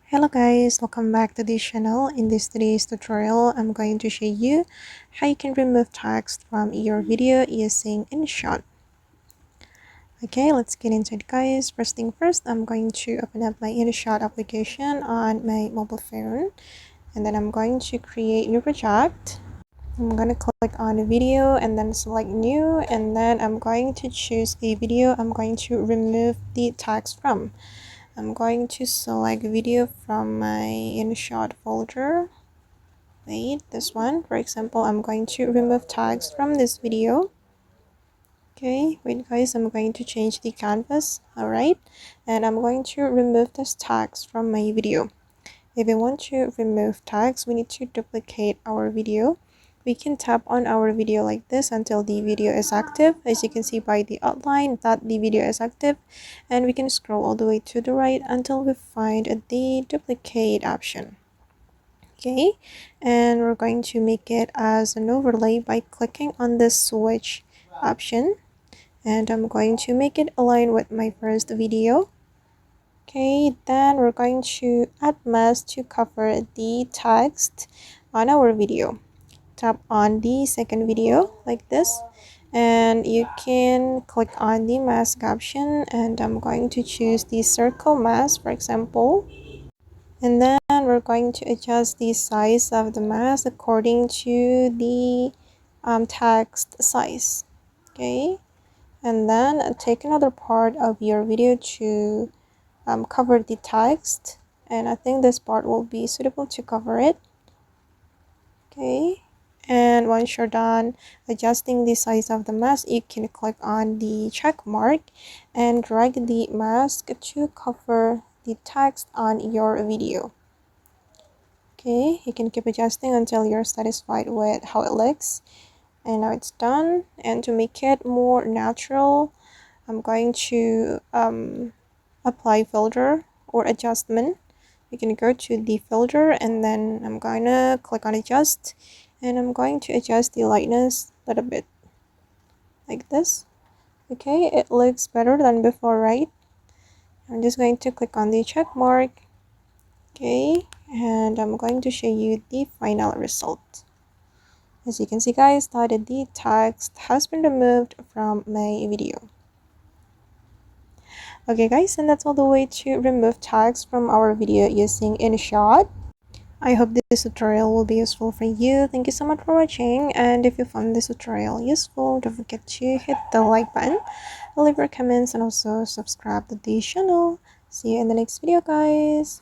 Hello guys, welcome back to this channel. In today's tutorial, I'm going to show you how you can remove text from your video using InShot. Okay, let's get into it guys. First thing first, I'm going to open up my InShot application on my mobile phone. And then I'm going to create new project. I'm going to click on a video and then select new. And then I'm going to choose a video I'm going to remove the text from. I'm going to select video from my InShot folder. Wait, this one. For example, I'm going to remove tags from this video. Okay, wait guys, I'm going to change the canvas. Alright, and I'm going to remove this tags from my video. If we want to remove tags, we need to duplicate our video. We can tap on our video like this until the video is active. As you can see by the outline that the video is active, and we can scroll all the way to the right until we find the duplicate option. Okay, and we're going to make it as an overlay by clicking on this switch option, and I'm going to make it align with my first video. Okay, then we're going to add mask to cover the text on our video. Tap on the second video like this, and you can click on the mask option, and I'm going to choose the circle mask, for example. And then we're going to adjust the size of the mask according to the text size. Okay, and then take another part of your video to cover the text, and I think this part will be suitable to cover it. Okay, and once you're done adjusting the size of the mask, you can click on the check mark and drag the mask to cover the text on your video. Okay, you can keep adjusting until you're satisfied with how it looks. And now it's done, and to make it more natural, I'm going to apply filter or adjustment. You can go to the filter, and then I'm going to click on adjust, and I'm going to adjust the lightness a little bit like this. Okay, it looks better than before, right? I'm just going to click on the check mark. Okay, and I'm going to show you the final result. As you can see guys, that the text has been removed from my video. Okay guys, and that's all the way to remove tags from our video using InShot. I hope this tutorial will be useful for you. Thank you so much for watching, and if you found this tutorial useful, don't forget to hit the like button, leave your comments, and also subscribe to the channel. See you in the next video guys.